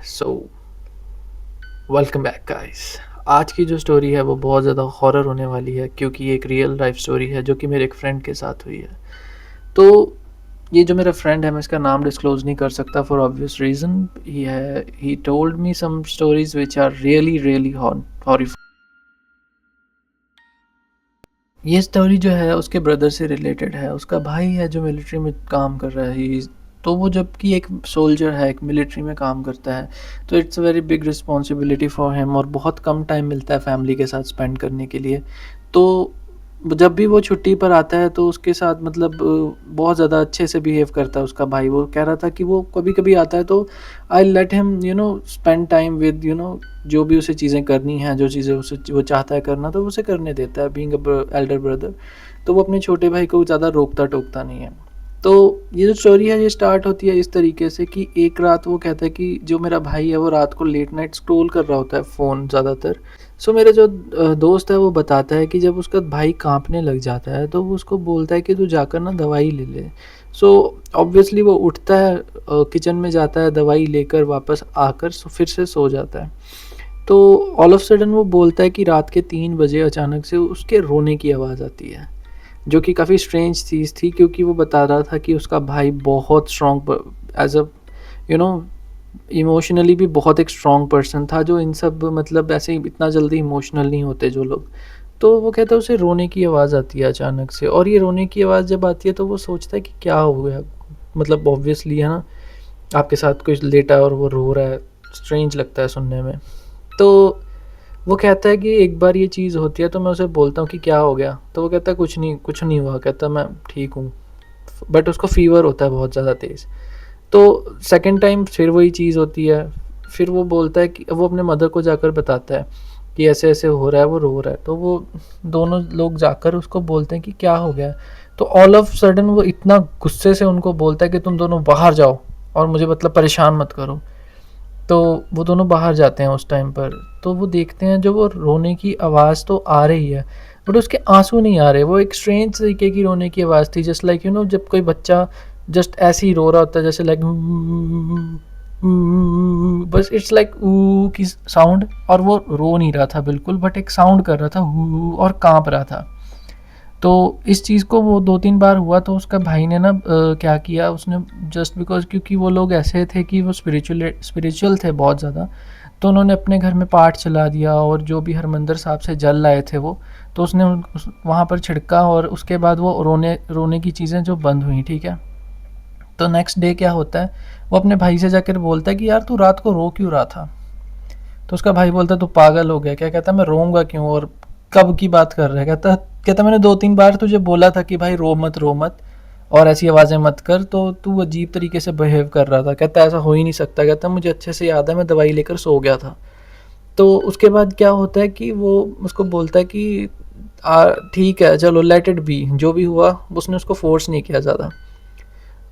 So welcome back guys. आज की जो स्टोरी है वो बहुत ज़्यादा हॉरर होने वाली है क्योंकि ये एक रियल लाइफ स्टोरी है जो कि मेरे एक फ्रेंड के साथ हुई है। तो ये जो मेरा फ्रेंड है मैं इसका नाम डिस्क्लोज नहीं कर सकता for obvious reason. He told me some stories which are really really horrifying. ये स्टोरी जो है उसके ब्रदर से रिलेटेड है। उसका भाई है जो मिलिट्री में काम कर रहा है। तो वो जबकि एक सोल्जर है, एक मिलिट्री में काम करता है, तो it's a very big responsibility for him और बहुत कम टाइम मिलता है फैमिली के साथ स्पेंड करने के लिए। तो जब भी वो छुट्टी पर आता है तो उसके साथ मतलब बहुत ज़्यादा अच्छे से बिहेव करता है उसका भाई। वो कह रहा था कि वो कभी कभी आता है तो I let him spend time with जो भी उसे चीज़ें करनी हैं, जो चीज़ें उसे वो चाहता है करना तो उसे करने देता है बीइंग एल्डर ब्रदर। तो वो अपने छोटे भाई को ज़्यादा रोकता टोकता नहीं है। तो ये जो स्टोरी है ये स्टार्ट होती है इस तरीके से कि एक रात वो कहता है कि जो मेरा भाई है वो रात को लेट नाइट स्क्रॉल कर रहा होता है फ़ोन ज़्यादातर। सो मेरे जो दोस्त है वो बताता है कि जब उसका भाई कांपने लग जाता है तो वो उसको बोलता है कि तू जाकर ना दवाई ले ले। सो ऑब्वियसली वो उठता है, किचन में जाता है, दवाई लेकर वापस आकर फिर से सो जाता है। तो ऑल ऑफ सडन वो बोलता है कि रात के 3 बजे अचानक से उसके रोने की आवाज़ आती है, जो कि काफ़ी स्ट्रेंज चीज़ थी क्योंकि वो बता रहा था कि उसका भाई बहुत strong as uh you know emotionally भी बहुत एक स्ट्रॉन्ग पर्सन था, जो इन सब मतलब ऐसे ही इतना जल्दी इमोशनल नहीं होते जो लोग। तो वो कहता है उसे रोने की आवाज़ आती है अचानक से, और ये रोने की आवाज़ जब आती है तो वो सोचता है कि क्या हो गया। मतलब ऑब्वियसली है ना, आपके साथ कोई लेटा है और वो रो रहा है, स्ट्रेंज लगता है सुनने में। तो वो कहता है कि एक बार ये चीज़ होती है तो मैं उसे बोलता हूँ कि क्या हो गया, तो वो कहता है कुछ नहीं हुआ, कहता है मैं ठीक हूँ। बट उसको फ़ीवर होता है बहुत ज़्यादा तेज़। तो सेकंड टाइम फिर वही चीज़ होती है। फिर वो बोलता है कि वो अपने मदर को जाकर बताता है कि ऐसे-ऐसे हो रहा है, वो रो रहा है। तो वो दोनों लोग जाकर उसको बोलते हैं कि क्या हो गया है? तो ऑल ऑफ सडन वो इतना गुस्से से उनको बोलता है कि तुम दोनों बाहर जाओ और मुझे मतलब परेशान मत करो। तो वो दोनों बाहर जाते हैं उस टाइम पर। तो वो देखते हैं जो वो रोने की आवाज़ तो आ रही है, बट उसके आँसू नहीं आ रहे। वो एक स्ट्रेंज तरीके की रोने की आवाज़ थी, जस्ट लाइक जब कोई बच्चा जस्ट ऐसे ही रो रहा होता है, जैसे लाइक बस इट्स लाइक ऊ की साउंड। और वो रो नहीं रहा था बिल्कुल, बट एक साउंड कर रहा था ऊ और काँप रहा था। तो इस चीज़ को वो 2-3 बार हुआ तो उसका भाई ने ना क्या किया उसने, जस्ट बिकॉज़ क्योंकि वो लोग ऐसे थे कि वो स्पिरिचुअल थे बहुत ज़्यादा, तो उन्होंने अपने घर में पाठ चला दिया और जो भी हरमंदिर साहब से जल लाए थे वो, तो उसने वहाँ पर छिड़का और उसके बाद वो रोने रोने की चीज़ें जो बंद हुई, ठीक है। तो नेक्स्ट डे क्या होता है, वो अपने भाई से जाकर बोलता है कि यार तू रात को रो क्यों रहा था। तो उसका भाई बोलता है तू पागल हो गया क्या। कहता है मैं रोऊंगा क्यों और कब की बात कर रहा है। कहता मैंने 2-3 बार तुझे बोला था कि भाई रो मत और ऐसी आवाज़ें मत कर, तो तू अजीब तरीके से बिहेव कर रहा था। कहता ऐसा हो ही नहीं सकता। कहता मुझे अच्छे से याद है, मैं दवाई लेकर सो गया था। तो उसके बाद क्या होता है कि वो उसको बोलता है कि ठीक है चलो लेट इट बी, जो भी हुआ। उसने उसको फोर्स नहीं किया ज़्यादा।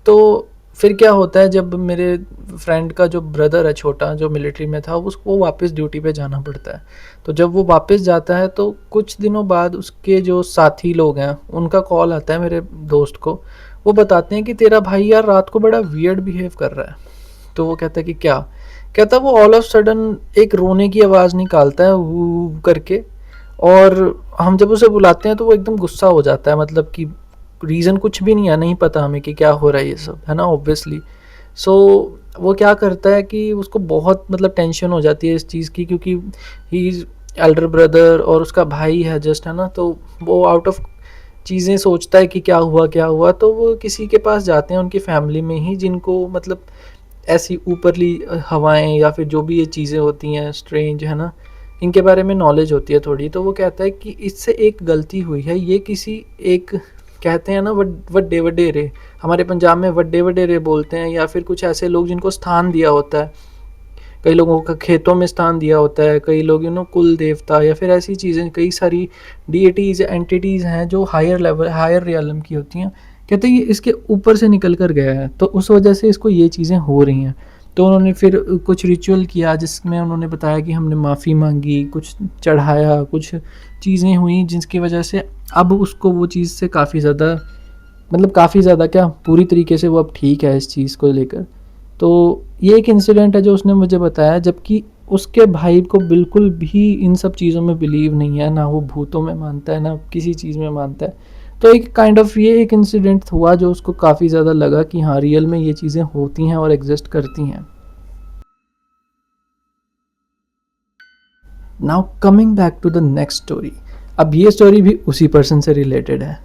तो फिर क्या होता है, जब मेरे फ्रेंड का जो ब्रदर है छोटा, जो मिलिट्री में था, उसको वापस ड्यूटी पे जाना पड़ता है। तो जब वो वापस जाता है तो कुछ दिनों बाद उसके जो साथी लोग हैं उनका कॉल आता है मेरे दोस्त को। वो बताते हैं कि तेरा भाई यार रात को बड़ा वियर्ड बिहेव कर रहा है। तो वो कहता है कि क्या। कहता वो ऑल ऑफ सडन एक रोने की आवाज़ निकालता है वू करके, और हम जब उसे बुलाते हैं तो वो एकदम गुस्सा हो जाता है। मतलब कि रीज़न कुछ भी नहीं है, नहीं पता हमें कि क्या हो रहा है ये सब, है ना ऑब्वियसली। सो वो क्या करता है कि उसको बहुत मतलब टेंशन हो जाती है इस चीज़ की, क्योंकि ही इज़ एल्डर ब्रदर और उसका भाई है जस्ट, है ना। तो वो आउट ऑफ चीज़ें सोचता है कि क्या हुआ। तो वो किसी के पास जाते हैं उनकी फैमिली में ही, जिनको मतलब ऐसी ऊपरली हवाएं या फिर जो भी ये चीज़ें होती हैं स्ट्रेंज, है ना, इनके बारे में नॉलेज होती है थोड़ी। तो वो कहता है कि इससे एक गलती हुई है, ये किसी एक कहते हैं ना वड्डे वडेरे, हमारे पंजाब में वड्डे वडेरे बोलते हैं, या फिर कुछ ऐसे लोग जिनको स्थान दिया होता है। कई लोगों का खेतों में स्थान दिया होता है, कई लोग कुल देवता या फिर ऐसी चीज़ें, कई सारी डीएटीज़ एंटिटीज़ हैं जो हायर लेवल हायर रियलम की होती हैं। कहते हैं ये इसके ऊपर से निकल कर गया है, तो उस वजह से इसको ये चीज़ें हो रही हैं। तो उन्होंने फिर कुछ रिचुअल किया जिसमें उन्होंने बताया कि हमने माफ़ी मांगी, कुछ चढ़ाया, कुछ चीज़ें हुई जिसकी वजह से अब उसको वो चीज़ से काफ़ी ज़्यादा, मतलब काफ़ी ज़्यादा क्या, पूरी तरीके से वो अब ठीक है इस चीज़ को लेकर। तो ये एक इंसिडेंट है जो उसने मुझे बताया, जबकि उसके भाई को बिल्कुल भी इन सब चीज़ों में बिलीव नहीं है, ना वो भूतों में मानता है, ना किसी चीज़ में मानता है। तो एक काइंड ऑफ ये एक इंसिडेंट हुआ जो उसको काफ़ी ज़्यादा लगा कि हाँ, रियल में ये चीज़ें होती हैं और एग्जिस्ट करती हैं। Now coming back to the next story. अब ये स्टोरी भी उसी पर्सन से रिलेटेड है।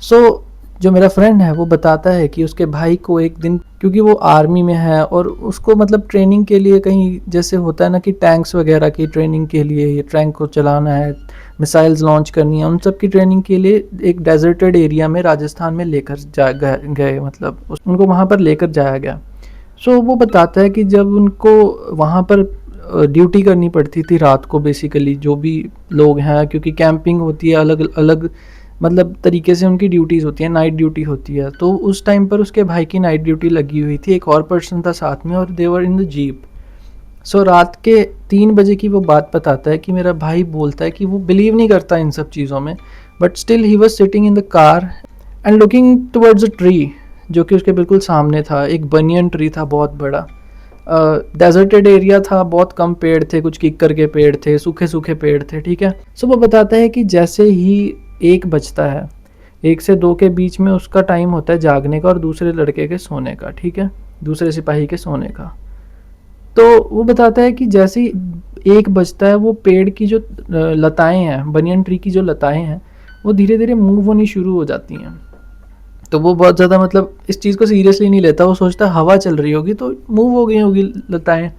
सो जो मेरा फ्रेंड है वो बताता है कि उसके भाई को एक दिन, क्योंकि वो आर्मी में है और उसको मतलब ट्रेनिंग के लिए कहीं, जैसे होता है ना कि टैंक्स वगैरह की ट्रेनिंग के लिए, ये टैंक को चलाना है, मिसाइल्स लॉन्च करनी है, उन सब की ट्रेनिंग के लिए एक डेजर्टेड एरिया में राजस्थान में लेकर जा गए, मतलब उनको वहाँ पर लेकर जाया गया। सो वो बताता है कि जब उनको वहाँ पर ड्यूटी करनी पड़ती थी रात को, बेसिकली जो भी लोग हैं, क्योंकि कैंपिंग होती है अलग अलग, मतलब तरीके से उनकी ड्यूटीज़ होती है, नाइट ड्यूटी होती है। तो उस टाइम पर उसके भाई की नाइट ड्यूटी लगी हुई थी, एक और पर्सन था साथ में और देवर इन द जीप। सो रात के 3 बजे की वो बात बताता है कि मेरा भाई बोलता है कि वो बिलीव नहीं करता इन सब चीज़ों में, but still he was sitting in the car and looking towards a tree, जो कि उसके बिल्कुल सामने था। एक बनियन ट्री था बहुत बड़ा, डेजर्टेड एरिया था, बहुत कम पेड़ थे, कुछ किक्कर के पेड़ थे, सूखे सूखे पेड़ थे, ठीक है। सो वो बताता है कि जैसे ही 1 बजता है, 1 से 2 के बीच में उसका टाइम होता है जागने का और दूसरे लड़के के सोने का, ठीक है, दूसरे सिपाही के सोने का। तो वो बताता है कि जैसे ही 1 बजता है, वो पेड़ की जो लताएं हैं, बनियन ट्री की जो लताएं हैं, वो धीरे धीरे मूव होनी शुरू हो जाती हैं। तो वो बहुत ज़्यादा मतलब इस चीज़ को सीरियसली नहीं लेता, वो सोचता है हवा चल रही होगी तो मूव हो गई होगी लताएं।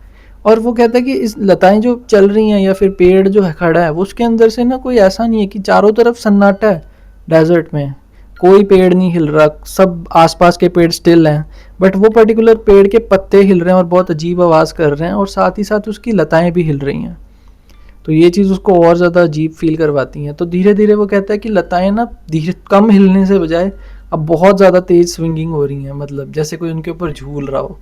और वो कहता है कि इस लताएं जो चल रही हैं या फिर पेड़ जो है खड़ा है, वो उसके अंदर से ना कोई ऐसा नहीं है कि चारों तरफ सन्नाटा है, डेजर्ट में कोई पेड़ नहीं हिल रहा, सब आसपास के पेड़ स्टिल हैं, बट वो पर्टिकुलर पेड़ के पत्ते हिल रहे हैं और बहुत अजीब आवाज़ कर रहे हैं, और साथ ही साथ उसकी लताएं भी हिल रही हैं। तो ये चीज़ उसको और ज़्यादा अजीब फील करवाती हैं। तो धीरे धीरे वो कहता है कि लताएं ना धीरे कम हिलने से बजाय अब बहुत ज़्यादा तेज़ स्विंगिंग हो रही हैं, मतलब जैसे कोई उनके ऊपर झूल रहा हो।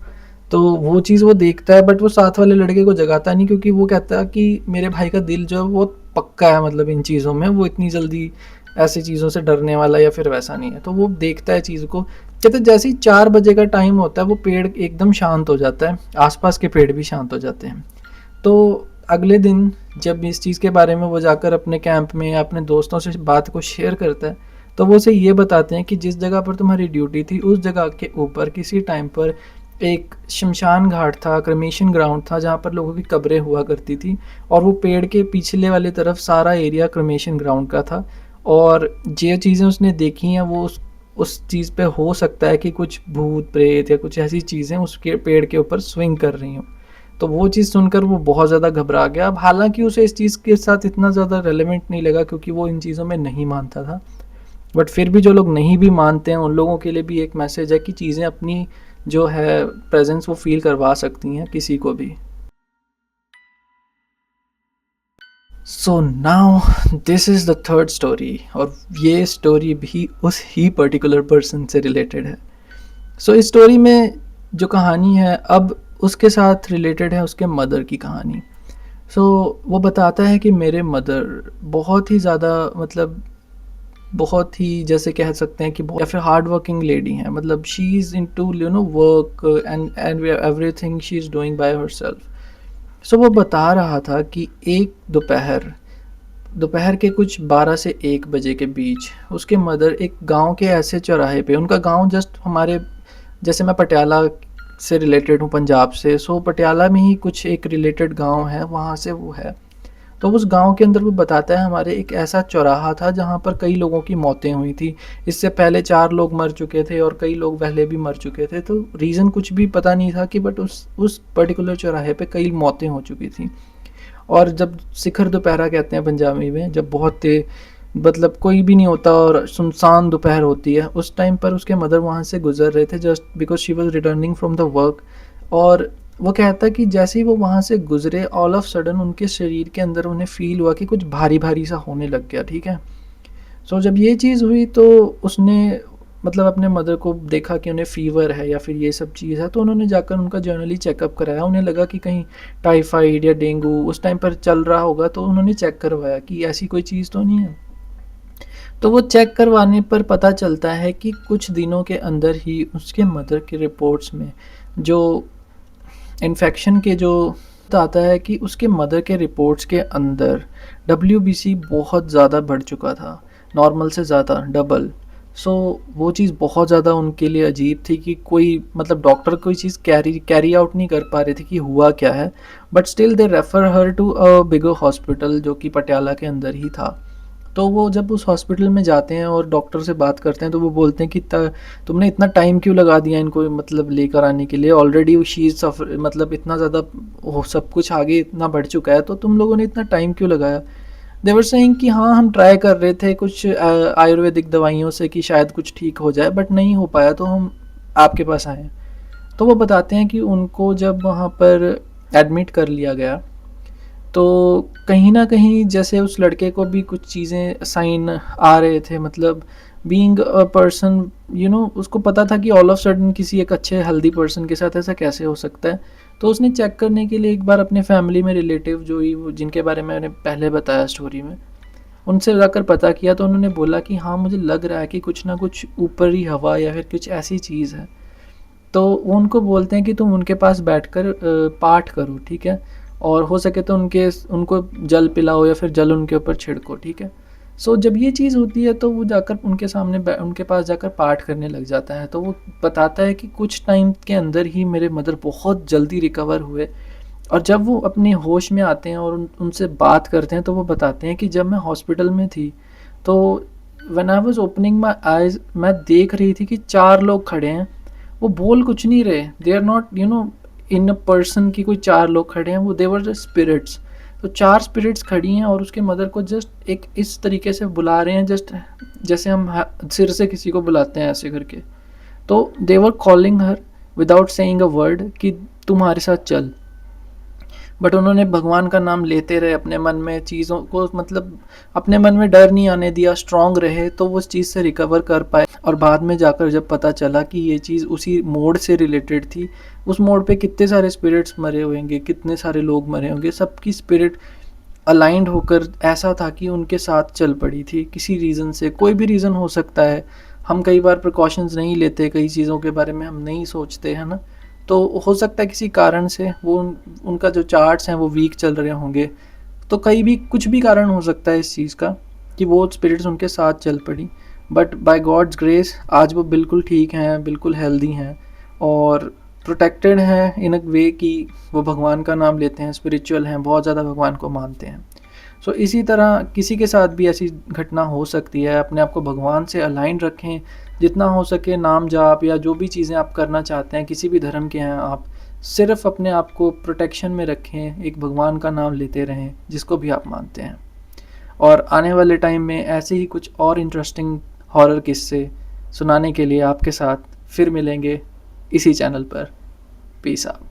तो वो चीज़ वो देखता है, बट वो साथ वाले लड़के को जगाता नहीं, क्योंकि वो कहता है कि मेरे भाई का दिल जो है वो पक्का है, मतलब इन चीज़ों में वो इतनी जल्दी ऐसी चीज़ों से डरने वाला या फिर वैसा नहीं है। तो वो देखता है चीज़ को। कहते जैसे ही 4 बजे का टाइम होता है, वो पेड़ एकदम शांत हो जाता है, आसपास के पेड़ भी शांत हो जाते हैं। तो अगले दिन जब इस चीज़ के बारे में वो जाकर अपने कैंप में या अपने दोस्तों से बात को शेयर करता है, तो वो उसे ये बताते हैं कि जिस जगह पर तुम्हारी ड्यूटी थी, उस जगह के ऊपर किसी टाइम पर एक शमशान घाट था, क्रेमेशन ग्राउंड था, जहाँ पर लोगों की कब्रें हुआ करती थी, और वो पेड़ के पिछले वाली तरफ सारा एरिया क्रेमेशन ग्राउंड का था। और ये चीज़ें उसने देखी हैं, वो उस चीज़ पे हो सकता है कि कुछ भूत प्रेत या कुछ ऐसी चीज़ें उसके पेड़ के ऊपर स्विंग कर रही हों। तो वो चीज़ सुनकर वो बहुत ज़्यादा घबरा गया। अब हालांकि उसे इस चीज़ के साथ इतना ज़्यादा रेलेवेंट नहीं लगा, क्योंकि वो इन चीज़ों में नहीं मानता था, बट फिर भी जो लोग नहीं भी मानते हैं उन लोगों के लिए भी एक मैसेज है कि चीज़ें अपनी जो है प्रेजेंस वो फील करवा सकती हैं किसी को भी। So now this is the third story, और ये स्टोरी भी उस ही पर्टिकुलर पर्सन से रिलेटेड है। सो इस स्टोरी में जो कहानी है अब उसके साथ रिलेटेड है, उसके मदर की कहानी। सो वो बताता है कि मेरे मदर बहुत ही ज़्यादा, मतलब बहुत ही जैसे कह सकते हैं कि या फिर हार्ड वर्किंग लेडी हैं, मतलब she is into work and everything she is doing by herself. So वो बता रहा था कि एक दोपहर दोपहर के कुछ 12 से 1 बजे के बीच उसके मदर एक गांव के ऐसे चौराहे पे, उनका गांव जस्ट हमारे, जैसे मैं पटियाला से रिलेटेड हूँ, पंजाब से, सो पटियाला में ही कुछ एक रिलेटेड गांव है, वहाँ से वो है। तो उस गांव के अंदर वो बताता है हमारे एक ऐसा चौराहा था जहाँ पर कई लोगों की मौतें हुई थी। इससे पहले 4 लोग मर चुके थे और कई लोग पहले भी मर चुके थे, तो रीज़न कुछ भी पता नहीं था कि बट उस पर्टिकुलर चौराहे पे कई मौतें हो चुकी थी। और जब शिखर दोपहरा कहते हैं पंजाबी में, जब बहुत मतलब कोई भी नहीं होता और सुनसान दोपहर होती है, उस टाइम पर उसके मदर वहाँ से गुजर रहे थे just because she was returning from the work. और वो कहता है कि जैसे ही वो वहाँ से गुजरे, ऑल ऑफ सडन उनके शरीर के अंदर उन्हें फील हुआ कि कुछ भारी भारी सा होने लग गया, ठीक है। सो जब ये चीज़ हुई तो उसने मतलब अपने मदर को देखा कि उन्हें फ़ीवर है या फिर ये सब चीज़ है, तो उन्होंने जाकर उनका जनरली चेकअप कराया। उन्हें लगा कि कहीं टाइफाइड या डेंगू उस टाइम पर चल रहा होगा, तो उन्होंने चेक करवाया कि ऐसी कोई चीज़ तो नहीं है। तो वो चेक करवाने पर पता चलता है कि कुछ दिनों के अंदर ही उसके मदर की रिपोर्ट्स में जो इन्फेक्शन के जो आता है कि उसके मदर के रिपोर्ट्स के अंदर डब्ल्यूबीसी बहुत ज़्यादा बढ़ चुका था, नॉर्मल से ज़्यादा डबल। सो वो चीज़ बहुत ज़्यादा उनके लिए अजीब थी कि कोई मतलब डॉक्टर कोई चीज़ कैरी आउट नहीं कर पा रहे थे कि हुआ क्या है, but still they refer her to a bigger hospital जो कि पटियाला के अंदर ही था। तो वो जब उस हॉस्पिटल में जाते हैं और डॉक्टर से बात करते हैं तो वो बोलते हैं कि तुमने इतना टाइम क्यों लगा दिया इनको मतलब लेकर आने के लिए, ऑलरेडी शी इज़ सफ़र मतलब इतना ज़्यादा सब कुछ आगे इतना बढ़ चुका है, तो तुम लोगों ने इतना टाइम क्यों लगाया। दे वर सेइंग कि हाँ हम ट्राई कर रहे थे कुछ आयुर्वेदिक दवाइयों से कि शायद कुछ ठीक हो जाए, बट नहीं हो पाया तो हम आपके पास आए। तो वो बताते हैं कि उनको जब वहाँ पर एडमिट कर लिया गया तो कहीं न कहीं जैसे उस लड़के को भी कुछ चीज़ें साइन आ रहे थे, मतलब बीइंग अ पर्सन उसको पता था कि ऑल ऑफ सडन किसी एक अच्छे हेल्दी पर्सन के साथ ऐसा कैसे हो सकता है। तो उसने चेक करने के लिए एक बार अपने फैमिली में रिलेटिव जो ही वो जिनके बारे में मैंने पहले बताया स्टोरी में, उनसे जाकर पता किया तो उन्होंने बोला कि हाँ मुझे लग रहा है कि कुछ ना कुछ ऊपरी हवा या फिर कुछ ऐसी चीज़ है। तो वो उनको बोलते हैं कि तुम उनके पास बैठकर पाठ करो, ठीक है? और हो सके तो उनको जल पिलाओ या फिर जल उनके ऊपर छिड़को, ठीक है? सो जब ये चीज़ होती है तो वो जाकर उनके पास जाकर पाठ करने लग जाता है। तो वो बताता है कि कुछ टाइम के अंदर ही मेरे मदर बहुत जल्दी रिकवर हुए, और जब वो अपने होश में आते हैं और उनसे बात करते हैं तो वो बताते हैं कि जब मैं हॉस्पिटल में थी तो when I was opening my eyes मैं देख रही थी कि 4 लोग खड़े हैं। वो बोल कुछ नहीं रहे, they are not in a person की कोई 4 लोग खड़े हैं, वो दे वर द स्पिरिट्स। तो 4 स्पिरिट्स खड़ी हैं और उसके मदर को जस्ट एक इस तरीके से बुला रहे हैं, जस्ट जैसे हम सिर से किसी को बुलाते हैं ऐसे करके। तो they were calling her without saying a word कि तुम्हारे साथ चल। बट उन्होंने भगवान का नाम लेते रहे अपने मन में, चीज़ों को मतलब अपने मन में डर नहीं आने दिया, स्ट्रांग रहे तो वो उस चीज़ से रिकवर कर पाए। और बाद में जाकर जब पता चला कि ये चीज़ उसी मोड़ से रिलेटेड थी, उस मोड़ पे कितने सारे स्पिरिट्स मरे होंगे, कितने सारे लोग मरे होंगे, सबकी स्पिरिट अलाइंड होकर ऐसा था कि उनके साथ चल पड़ी थी किसी रीज़न से। कोई भी रीज़न हो सकता है, हम कई बार प्रिकॉशंस नहीं लेते, कई चीज़ों के बारे में हम नहीं सोचते हैं ना, तो हो सकता है किसी कारण से वो उनका जो चार्ट्स हैं वो वीक चल रहे होंगे। तो कई भी कुछ भी कारण हो सकता है इस चीज़ का कि वो स्पिरिट्स उनके साथ चल पड़ी। बट बाय गॉड्स ग्रेस आज वो बिल्कुल ठीक हैं, बिल्कुल हेल्दी हैं और प्रोटेक्टेड हैं इन अ वे कि वो भगवान का नाम लेते हैं, स्पिरिचुअल हैं, बहुत ज़्यादा भगवान को मानते हैं। सो इसी तरह किसी के साथ भी ऐसी घटना हो सकती है। अपने आप को भगवान से अलाइन रखें, जितना हो सके नाम जाप या जो भी चीज़ें आप करना चाहते हैं, किसी भी धर्म के हैं आप, सिर्फ अपने आप को प्रोटेक्शन में रखें, एक भगवान का नाम लेते रहें जिसको भी आप मानते हैं। और आने वाले टाइम में ऐसे ही कुछ और इंटरेस्टिंग हॉरर किस्से सुनाने के लिए आपके साथ फिर मिलेंगे इसी चैनल पर। Peace out.